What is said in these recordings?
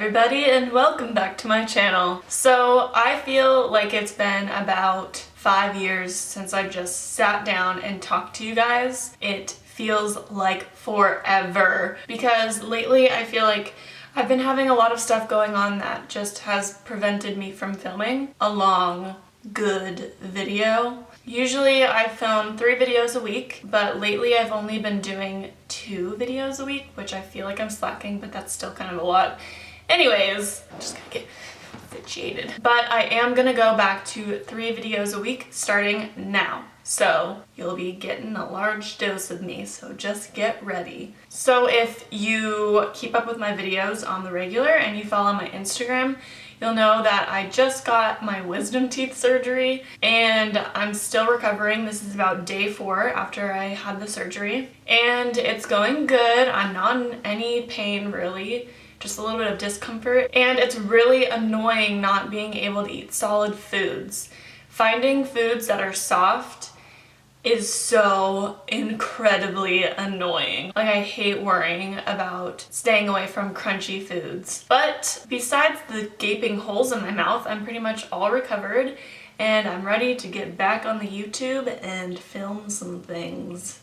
everybody and welcome back to my channel. So I feel like it's been about 5 years since I've just sat down and talked to you guys. It feels like forever because lately I feel like I've been having a lot of stuff going on that just has prevented me from filming a long, good video. Usually I film 3 videos a week, but lately I've only been doing 2 videos a week, which I feel like I'm slacking, but that's still kind of a lot. Anyways, I'm just gonna get situated. But I am gonna go back to 3 videos a week starting now. So you'll be getting a large dose of me, so just get ready. So if you keep up with my videos on the regular and you follow my Instagram, you'll know that I just got my wisdom teeth surgery and I'm still recovering. This is about day 4 after I had the surgery and it's going good. I'm not in any pain really, just a little bit of discomfort, and it's really annoying not being able to eat solid foods. Finding foods that are soft is so incredibly annoying. Like, I hate worrying about staying away from crunchy foods. But besides the gaping holes in my mouth, I'm pretty much all recovered and I'm ready to get back on the YouTube and film some things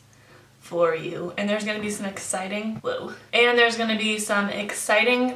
for you. And there's gonna be some exciting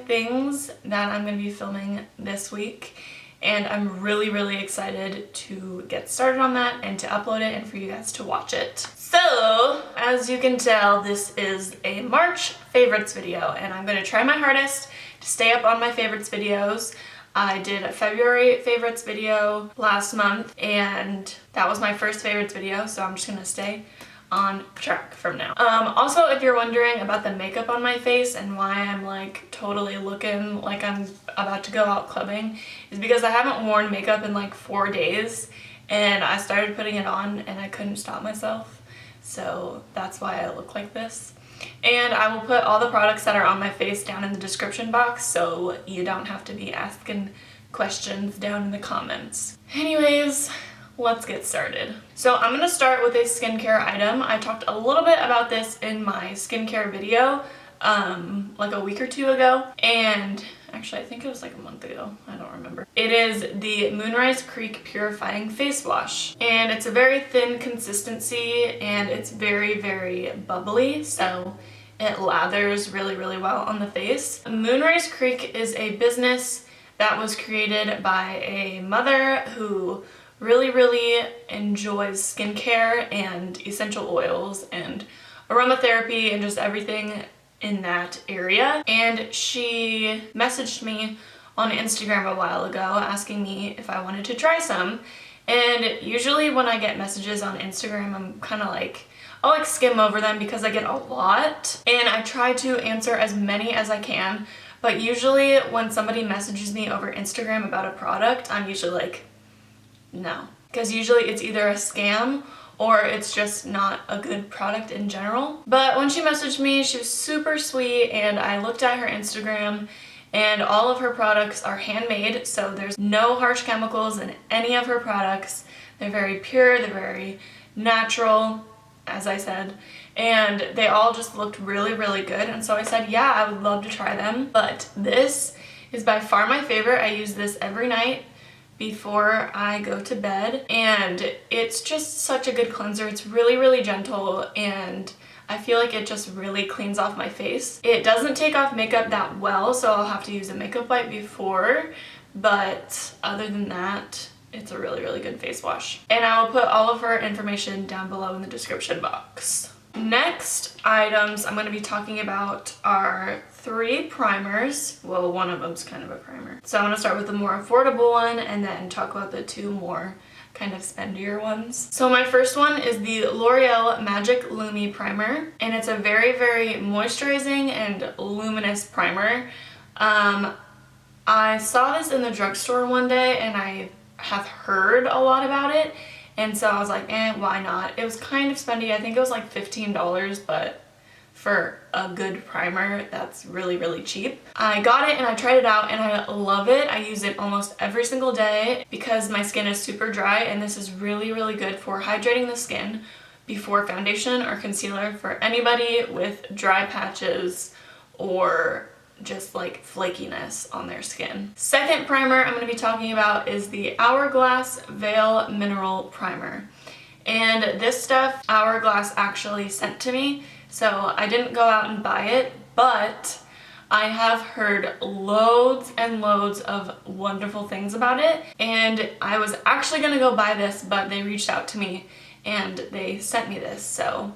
things that I'm gonna be filming this week. And I'm really excited to get started on that and to upload it and for you guys to watch it. So, as you can tell, this is a March favorites video and I'm gonna try my hardest to stay up on my favorites videos. I did a February favorites video last month and that was my first favorites video, so I'm just gonna stay on track from now. Also, if you're wondering about the makeup on my face and why I'm like totally looking like I'm about to go out clubbing, is because I haven't worn makeup in like 4 days and I started putting it on and I couldn't stop myself. So that's why I look like this. And I will put all the products that are on my face down in the description box so you don't have to be asking questions down in the comments. Anyways, let's get started. So I'm gonna start with a skincare item. I talked a little bit about this in my skincare video like a week or 2 ago, and actually I think it was like a month ago, I don't remember. It is the Moonrise Creek Purifying Face Wash, and it's a very thin consistency and it's very bubbly, so it lathers really well on the face. Moonrise Creek is a business that was created by a mother who really enjoys skincare and essential oils and aromatherapy and just everything in that area. And she messaged me on Instagram a while ago asking me if I wanted to try some. And usually when I get messages on Instagram, I'm kind of like, I'll like skim over them because I get a lot and I try to answer as many as I can. But usually when somebody messages me over Instagram about a product, I'm usually like, no, because usually it's either a scam or it's just not a good product in general. But when she messaged me, she was super sweet and I looked at her Instagram and all of her products are handmade, so there's no harsh chemicals in any of her products. They're very pure, they're very natural, as I said, and they all just looked really good, and so I said, yeah, I would love to try them. But this is by far my favorite. I use this every night before I go to bed and it's just such a good cleanser. It's really gentle and I feel like it just really cleans off my face. It doesn't take off makeup that well, so I'll have to use a makeup wipe before, but other than that, it's a really good face wash. And I will put all of her information down below in the description box. Next items I'm going to be talking about are 3 primers. Well, one of them's kind of a primer. So I'm going to start with the more affordable one and then talk about the 2 more kind of spendier ones. So my first one is the L'Oreal Magic Lumi Primer, and it's a very moisturizing and luminous primer. I saw this in the drugstore one day and I have heard a lot about it. And so I was like, why not? It was kind of spendy. I think it was like $15, but for a good primer, that's really cheap. I got it and I tried it out and I love it. I use it almost every single day because my skin is super dry, and this is really good for hydrating the skin before foundation or concealer for anybody with dry patches or just like flakiness on their skin. Second primer I'm going to be talking about is the HourGlass Veil Mineral Primer. And this stuff HourGlass actually sent to me, so I didn't go out and buy it, but I have heard loads and loads of wonderful things about it, and I was actually gonna go buy this, but they reached out to me and they sent me this, so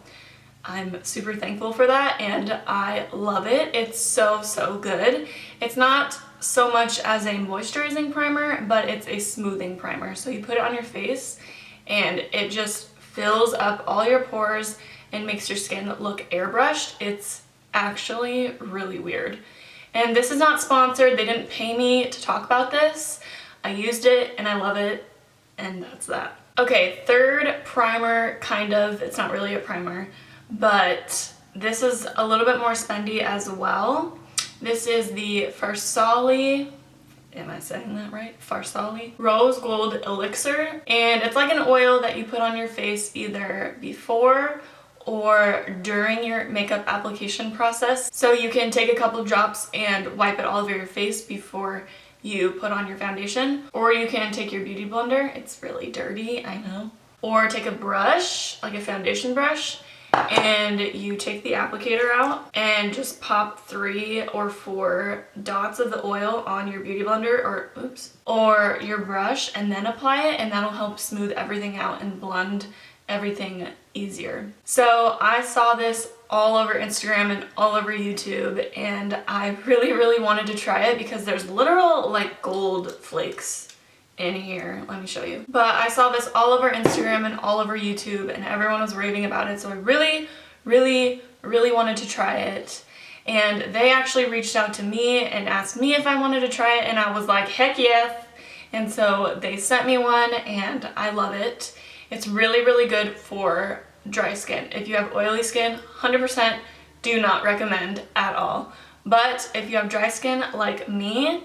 I'm super thankful for that, and I love it. It's so, so good. It's not so much as a moisturizing primer, but it's a smoothing primer. So you put it on your face and it just fills up all your pores and makes your skin look airbrushed. It's actually really weird. And this is not sponsored. They didn't pay me to talk about this. I used it and I love it, and that's that. Okay, third primer, kind of. It's not really a primer, but this is a little bit more spendy as well. This is the Farsali, am I saying that right? Farsali Rose Gold Elixir, and it's like an oil that you put on your face either before or during your makeup application process. So you can take a couple drops and wipe it all over your face before you put on your foundation, or you can take your beauty blender. It's really dirty, I know. Or take a brush, like a foundation brush, and you take the applicator out and just pop 3 or 4 dots of the oil on your beauty blender or your brush, and then apply it, and that'll help smooth everything out and blend everything easier. So I saw this all over Instagram and all over YouTube, and I really wanted to try it because there's literal like gold flakes in here. Let me show you. But I saw this all over Instagram and all over YouTube, and everyone was raving about it, so I really wanted to try it. And they actually reached out to me and asked me if I wanted to try it, and I was like, heck yes. And so they sent me one, and I love it. It's really good for dry skin. If you have oily skin, 100% do not recommend at all. But if you have dry skin like me,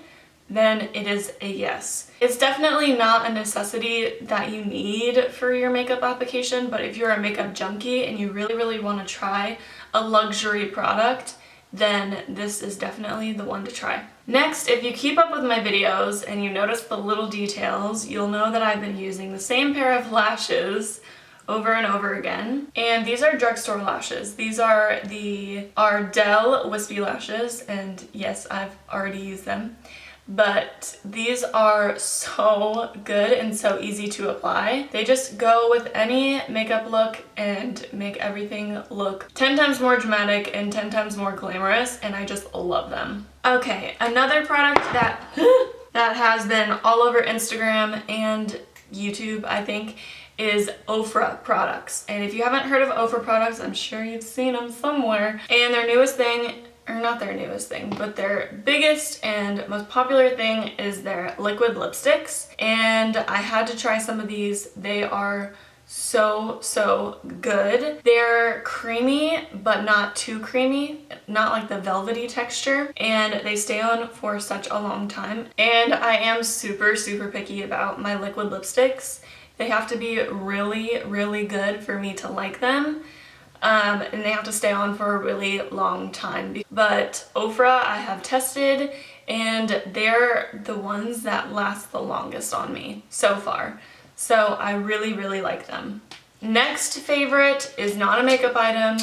then it is a yes. It's definitely not a necessity that you need for your makeup application, but if you're a makeup junkie and you really want to try a luxury product, then this is definitely the one to try. Next, if you keep up with my videos and you notice the little details, you'll know that I've been using the same pair of lashes over and over again. And these are drugstore lashes. These are the Ardell Wispies Lashes, and yes, I've already used them. But these are so good and so easy to apply. They just go with any makeup look and make everything look 10 times more dramatic and 10 times more glamorous, and I just love them. Okay, another product that that has been all over Instagram and YouTube, I think, is Ofra products. And if you haven't heard of Ofra products, I'm sure you've seen them somewhere. And their newest thing, or not their newest thing, but their biggest and most popular thing is their liquid lipsticks. And I had to try some of these. They are so good. They're creamy, but not too creamy, not like the velvety texture, and they stay on for such a long time. And I am super picky about my liquid lipsticks. They have to be really good for me to like them. And they have to stay on for a really long time. But Ofra I have tested, and they're the ones that last the longest on me so far. So I really like them. Next favorite is not a makeup item,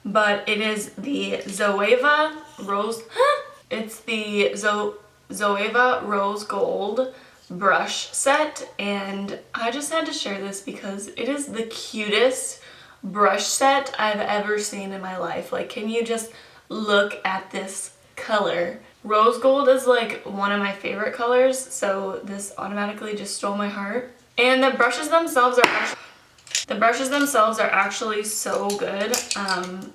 but it is the Zoeva Rose. It's the Zoeva Rose Gold brush set, and I just had to share this because it is the cutest brush set I've ever seen in my life. Like, can you just look at this color? Rose gold is like one of my favorite colors, so this automatically just stole my heart. And the brushes themselves are actually so good.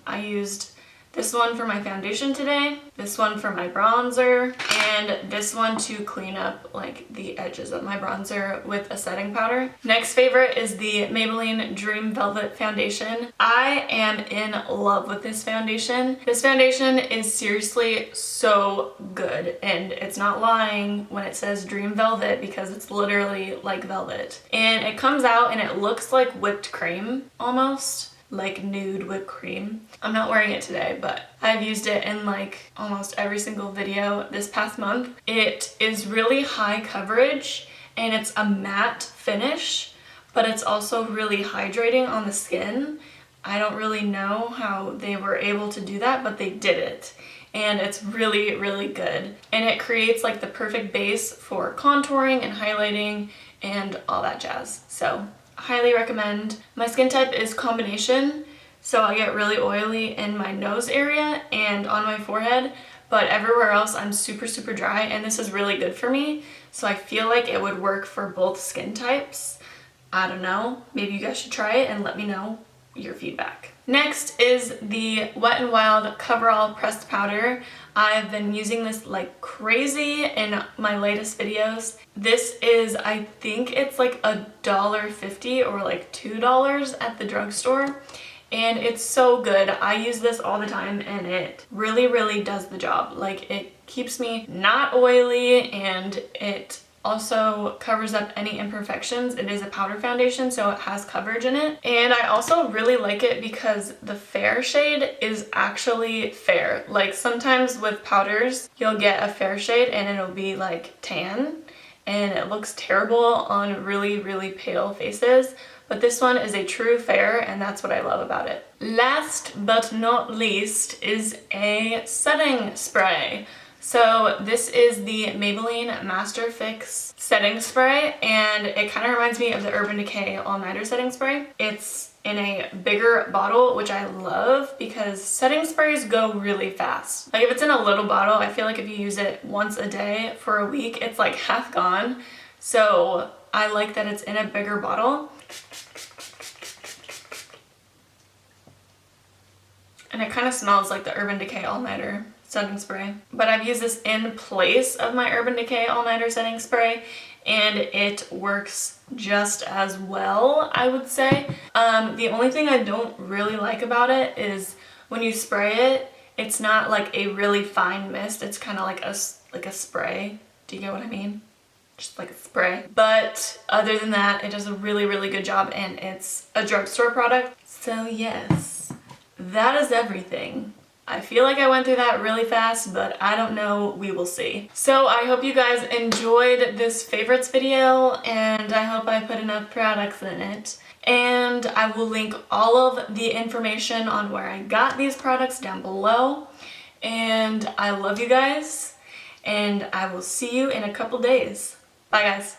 I used this one for my foundation today, this one for my bronzer, and this one to clean up like the edges of my bronzer with a setting powder. Next favorite is the Maybelline Dream Velvet Foundation. I am in love with this foundation. This foundation is seriously so good, and it's not lying when it says Dream Velvet because it's literally like velvet. And it comes out and it looks like whipped cream almost. like nude whipped cream. I'm not wearing it today, but I've used it in like almost every single video this past month. It is really high coverage and it's a matte finish, but it's also really hydrating on the skin. I don't really know how they were able to do that, but they did it. And it's really, really good. And it creates like the perfect base for contouring and highlighting and all that jazz. So highly recommend. My skin type is combination, so I get really oily in my nose area and on my forehead, but everywhere else I'm super, super dry, and this is really good for me. So I feel like it would work for both skin types. I don't know, maybe you guys should try it and let me know your feedback. Next is the Wet n Wild Coverall Pressed Powder. I've been using this like crazy in my latest videos. This is, I think it's like $1.50 or like $2 at the drugstore. And it's so good. I use this all the time and it really, really does the job. Like it keeps me not oily and it also covers up any imperfections. It is a powder foundation, so it has coverage in it. And I also really like it because the fair shade is actually fair. Like sometimes with powders, you'll get a fair shade and it'll be like tan and it looks terrible on really, really pale faces. But this one is a true fair and that's what I love about it. Last but not least is a setting spray. So this is the Maybelline Master Fix setting spray, and it kind of reminds me of the Urban Decay All Nighter setting spray. It's in a bigger bottle, which I love because setting sprays go really fast. Like if it's in a little bottle, I feel like if you use it once a day for a week, it's like half gone. So I like that it's in a bigger bottle. And it kind of smells like the Urban Decay All Nighter setting spray. But I've used this in place of my Urban Decay All Nighter setting spray and it works just as well, I would say. The only thing I don't really like about it is when you spray it, it's not like a really fine mist. It's kind of like a spray. Do you get what I mean? Just like a spray. But other than that, it does a really, really good job and it's a drugstore product. So yes, that is everything. I feel like I went through that really fast, but I don't know, we will see. So I hope you guys enjoyed this favorites video and I hope I put enough products in it. And I will link all of the information on where I got these products down below. And I love you guys and I will see you in a couple days. Bye guys.